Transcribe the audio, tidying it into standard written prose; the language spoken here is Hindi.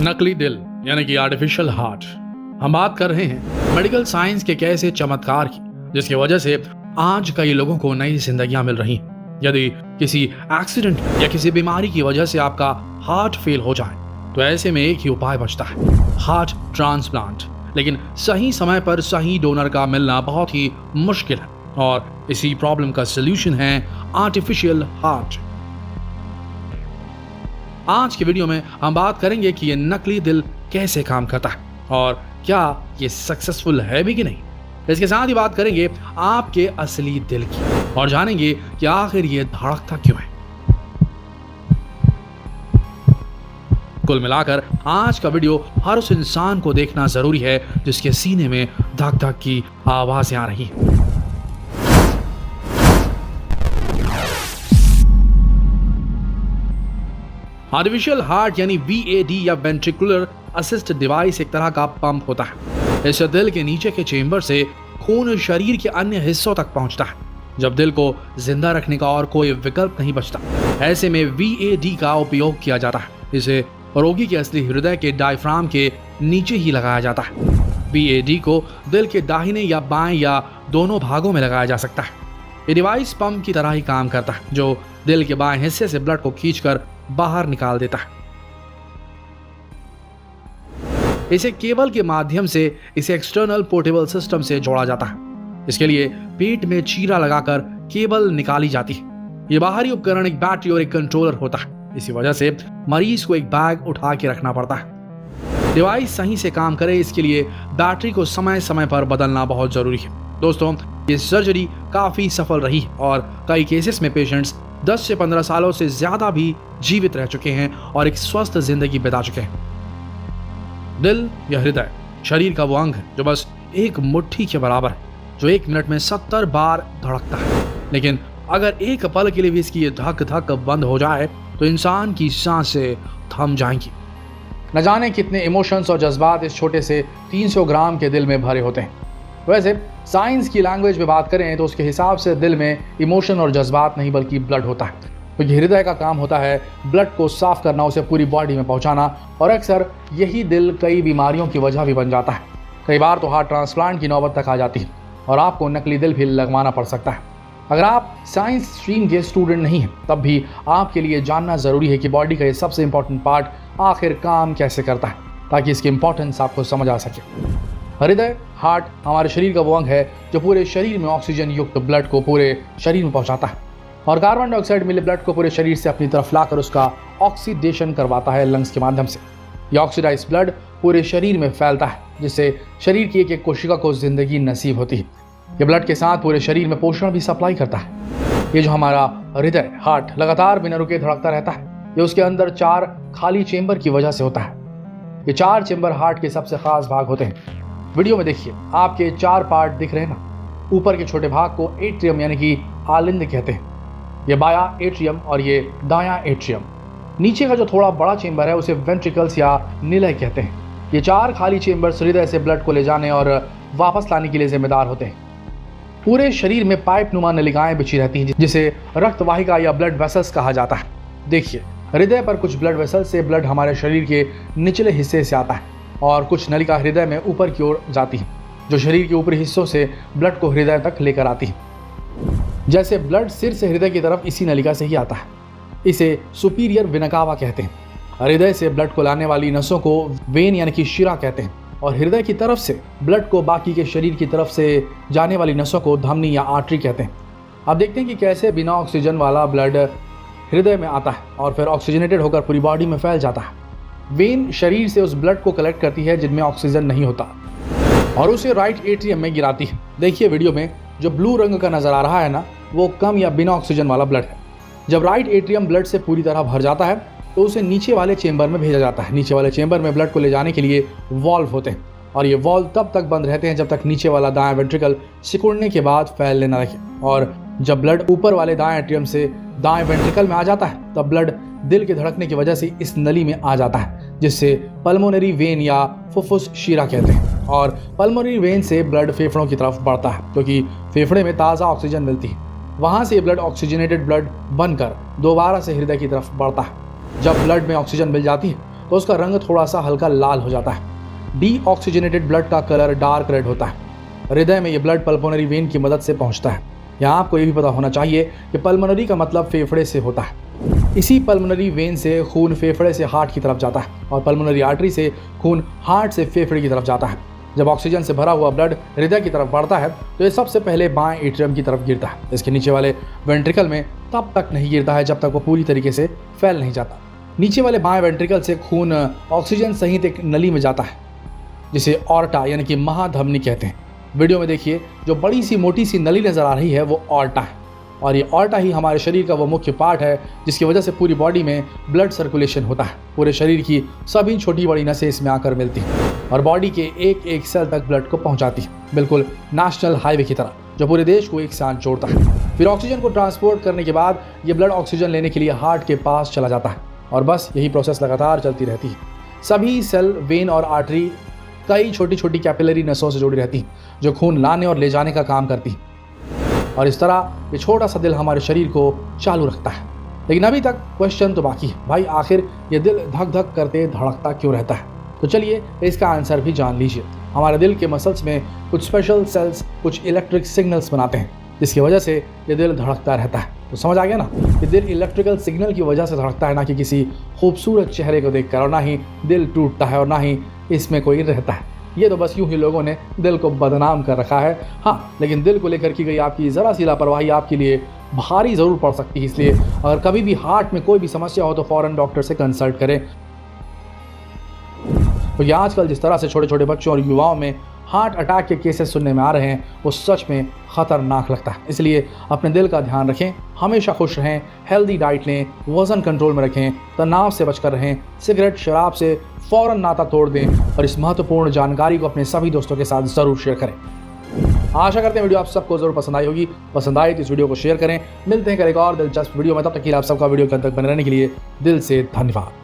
नकली दिल यानी कि आर्टिफिशियल हार्ट। हम बात कर रहे हैं मेडिकल साइंस के कैसे चमत्कार की, जिसकी वजह से आज कई लोगों को नई जिंदगियां मिल रही हैं। यदि किसी एक्सीडेंट या किसी बीमारी की वजह से आपका हार्ट फेल हो जाए तो ऐसे में एक ही उपाय बचता है, हार्ट ट्रांसप्लांट। लेकिन सही समय पर सही डोनर का मिलना बहुत ही मुश्किल है और इसी प्रॉब्लम का सलूशन है आर्टिफिशियल हार्ट। आज की वीडियो में हम बात करेंगे कि ये नकली दिल कैसे काम करता है और क्या ये सक्सेसफुल है भी कि नहीं। इसके साथ ही बात करेंगे आपके असली दिल की और जानेंगे कि आखिर ये धड़कता क्यों है। कुल मिलाकर आज का वीडियो हर उस इंसान को देखना जरूरी है जिसके सीने में धक धक की आवाजें आ रही हैं। आर्टिफिशियल हार्ट यानी VAD या वेंट्रिकुलर असिस्ट डिवाइस एक तरह का पंप होता है। इससे दिल के नीचे के चेंबर से खून शरीर के अन्य हिस्सों तक पहुंचता है। जब दिल को जिंदा रखने का और कोई विकल्प नहीं बचता, ऐसे में VAD का उपयोग किया जाता है। इसे रोगी के असली हृदय के डायफ्राम के नीचे ही लगाया जाता है। VAD को दिल के दाहिने या बाएं या दोनों भागों में लगाया जा सकता है। ये डिवाइस पंप की तरह ही काम करता है, जो दिल के बाएं हिस्से से ब्लड को खींचकर बाहर निकाल देता है। इसे केबल के माध्यम से इसे एक्सटर्नल पोर्टेबल सिस्टम से जोड़ा जाता है। इसके लिए पेट में चीरा लगाकर केबल निकाली जाती है। यह बाहरी उपकरण एक बैटरी और एक कंट्रोलर होता है। इसी वजह से मरीज को एक बैग उठा के रखना पड़ता है। डिवाइस सही से काम करे, इसके लिए बैटरी को समय समय पर बदलना बहुत जरूरी है। दोस्तों, ये सर्जरी काफी सफल रही और कई केसेस में पेशेंट्स 10 से 15 सालों से ज्यादा भी जीवित रह चुके हैं और एक स्वस्थ जिंदगी बिता चुके हैं। दिल या हृदय शरीर का वो अंग है जो बस एक मुट्ठी के बराबर है, जो 1 मिनट में 70 बार धड़कता है। लेकिन अगर एक पल के लिए भी इसकी धक धक बंद हो जाए तो इंसान की सांसें थम जाएंगी। न जाने कितने इमोशंस और जज्बात इस छोटे से 300 ग्राम के दिल में भरे होते हैं। वैसे साइंस की लैंग्वेज में बात करें तो उसके हिसाब से दिल में इमोशन और जज्बात नहीं बल्कि ब्लड होता है, क्योंकि हृदय का काम होता है ब्लड को साफ करना, उसे पूरी बॉडी में पहुंचाना, और अक्सर यही दिल कई बीमारियों की वजह भी बन जाता है। कई बार तो हार्ट ट्रांसप्लांट की नौबत तक आ जाती है और आपको नकली दिल भी लगवाना पड़ सकता है। अगर आप साइंस स्ट्रीम के स्टूडेंट नहीं हैं तब भी आपके लिए जानना जरूरी है कि बॉडी का ये सबसे इंपॉर्टेंट पार्ट आखिर काम कैसे करता है, ताकि इसकी इंपॉर्टेंस आपको समझ आ सके। हृदय, हार्ट हमारे शरीर का वो अंग है जो पूरे शरीर में ऑक्सीजन युक्त ब्लड को पूरे शरीर में पहुंचाता है और कार्बन डाइऑक्साइड मिले ब्लड को पूरे शरीर से अपनी तरफ लाकर उसका ऑक्सीडेशन करवाता है लंग्स के माध्यम से। यह ऑक्सीडाइज्ड ब्लड पूरे शरीर में फैलता है, जिससे शरीर की एक एक कोशिका को जिंदगी नसीब होती है। यह ब्लड के साथ पूरे शरीर में पोषण भी सप्लाई करता है। ये जो हमारा हृदय, हार्ट लगातार बिना रुके धड़कता रहता है, ये उसके अंदर 4 खाली चेंबर की वजह से होता है। ये 4 चेंबर हार्ट के सबसे खास भाग होते हैं। वीडियो में देखिए, आपके 4 पार्ट दिख रहे हैं ना। ऊपर के छोटे भाग को एट्रियम यानी कि आलिंद कहते हैं। ये बाया एट्रियम और ये दाया एट्रियम। नीचे का जो थोड़ा बड़ा चेंबर है उसे वेंट्रिकल्स या निलय कहते हैं। ये 4 खाली चेंबर्स हृदय से ब्लड को ले जाने और वापस लाने के लिए जिम्मेदार होते हैं। पूरे शरीर में पाइप नुमा नलिकाएं बिछी रहती हैं, जिसे रक्तवाहिका या ब्लड वेसल्स कहा जाता है। देखिए, हृदय पर कुछ ब्लड वेसल्स से ब्लड हमारे शरीर के निचले हिस्से से आता है और कुछ नलिका हृदय में ऊपर की ओर जाती है, जो शरीर के ऊपरी हिस्सों से ब्लड को हृदय तक लेकर आती है। जैसे ब्लड सिर से हृदय की तरफ इसी नलिका से ही आता है। इसे सुपीरियर वेना कावा कहते हैं। हृदय से ब्लड को लाने वाली नसों को वेन यानी कि शिरा कहते हैं और हृदय की तरफ से ब्लड को बाकी के शरीर की तरफ से जाने वाली नसों को धमनी या आर्टरी कहते हैं। अब देखते हैं कि कैसे बिना ऑक्सीजन वाला ब्लड हृदय में आता है और फिर ऑक्सीजनेटेड होकर पूरी बॉडी में फैल जाता है। वेन शरीर से उस ब्लड को कलेक्ट करती है जिनमें ऑक्सीजन नहीं होता और उसे राइट एट्रियम में गिराती है। देखिए वीडियो में जो ब्लू रंग का नजर आ रहा है ना, वो कम या बिना ऑक्सीजन वाला ब्लड है। जब राइट एट्रियम ब्लड से पूरी तरह भर जाता है तो उसे नीचे वाले चेंबर में भेजा जाता है। नीचे वाले चेंबर में ब्लड को ले जाने के लिए वॉल्व होते हैं और ये वॉल्व तब तक बंद रहते हैं जब तक नीचे वाला दायां वेंट्रिकल सिकुड़ने के बाद फैलने न लगे। और जब ब्लड ऊपर वाले दाएं एट्रियम से दाएं वेंट्रिकल में आ जाता है तब ब्लड दिल के धड़कने की वजह से इस नली में आ जाता है, जिससे पल्मोनरी वेन या फुफ्फुस शिरा कहते हैं। और पल्मोनरी वेन से ब्लड फेफड़ों की तरफ बढ़ता है, क्योंकि फेफड़े में ताज़ा ऑक्सीजन मिलती है। वहाँ से ब्लड ऑक्सीजनेटेड ब्लड बनकर दोबारा से हृदय की तरफ बढ़ता है। जब ब्लड में ऑक्सीजन मिल जाती है तो उसका रंग थोड़ा सा हल्का लाल हो जाता है। डीऑक्सीजनेटेड ब्लड का कलर डार्क रेड होता है। हृदय में ये ब्लड पल्मोनरी वेन की मदद से पहुंचता है। यहाँ आपको ये भी पता होना चाहिए कि पल्मोनरी का मतलब फेफड़े से होता है। इसी पल्मोनरी वेन से खून फेफड़े से हार्ट की तरफ जाता है और पल्मोनरी आर्टरी से खून हार्ट से फेफड़े की तरफ जाता है। जब ऑक्सीजन से भरा हुआ ब्लड हृदय की तरफ बढ़ता है तो ये सबसे पहले बाएं एट्रियम की तरफ गिरता है। इसके नीचे वाले वेंट्रिकल में तब तक नहीं गिरता है जब तक वो पूरी तरीके से फैल नहीं जाता। नीचे वाले बाएं वेंट्रिकल से खून ऑक्सीजन सहित एक नली में जाता है जिसे ऑर्टा यानी कि महाधमनी कहते हैं। वीडियो में देखिए, जो बड़ी सी मोटी सी नली नजर आ रही है वो ऑर्टा है और ये ऑर्टा ही हमारे शरीर का वो मुख्य पार्ट है जिसकी वजह से पूरी बॉडी में ब्लड सर्कुलेशन होता है। पूरे शरीर की सभी छोटी बड़ी नसें इसमें आकर मिलती हैं और बॉडी के एक एक सेल तक ब्लड को पहुंचाती है, बिल्कुल नेशनल हाईवे की तरह जो पूरे देश को एक साथ जोड़ता है। फिर ऑक्सीजन को ट्रांसपोर्ट करने के बाद ये ब्लड ऑक्सीजन लेने के लिए हार्ट के पास चला जाता है और बस यही प्रोसेस लगातार चलती रहती है। सभी सेल, वेन और आर्टरी कई छोटी छोटी कैपिलरी नसों से जुड़ी रहती हैं जो खून लाने और ले जाने का काम करती हैं और इस तरह ये छोटा सा दिल हमारे शरीर को चालू रखता है। लेकिन अभी तक क्वेश्चन तो बाकी है, भाई आखिर ये दिल धक धक करते धड़कता क्यों रहता है? तो चलिए इसका आंसर भी जान लीजिए। हमारे दिल के मसल्स में कुछ स्पेशल सेल्स कुछ इलेक्ट्रिक सिग्नल्स बनाते हैं जिसकी वजह से ये दिल धड़कता रहता है। तो समझ आ गया ना, ये दिल इलेक्ट्रिकल सिग्नल की वजह से धड़कता है, ना कि किसी खूबसूरत चेहरे को देखकर, और ना ही दिल टूटता है और ना ही इसमें कोई रहता है। ये तो बस यूं ही लोगों ने दिल को बदनाम कर रखा है। हाँ, लेकिन दिल को लेकर की गई आपकी ज़रा सी लापरवाही आपके लिए भारी ज़रूर पड़ सकती है। इसलिए अगर कभी भी हार्ट में कोई भी समस्या हो तो फ़ौरन डॉक्टर से कंसल्ट करें। तो ये आजकल जिस तरह से छोटे छोटे बच्चों और युवाओं में हार्ट अटैक के केसेस सुनने में आ रहे हैं वो सच में ख़तरनाक लगता है। इसलिए अपने दिल का ध्यान रखें, हमेशा खुश रहें, हेल्दी डाइट लें, वज़न कंट्रोल में रखें, तनाव से बचकर रहें, सिगरेट शराब से फ़ौरन नाता तोड़ दें और इस महत्वपूर्ण जानकारी को अपने सभी दोस्तों के साथ ज़रूर शेयर करें। आशा करते हैं वीडियो आप सबको ज़रूर पसंद आई होगी। पसंद आए तो इस वीडियो को शेयर करें। मिलते हैं एक और दिलचस्प वीडियो में, तब तक के लिए आप सबका वीडियो के अंत तक बने रहने के लिए दिल से धन्यवाद।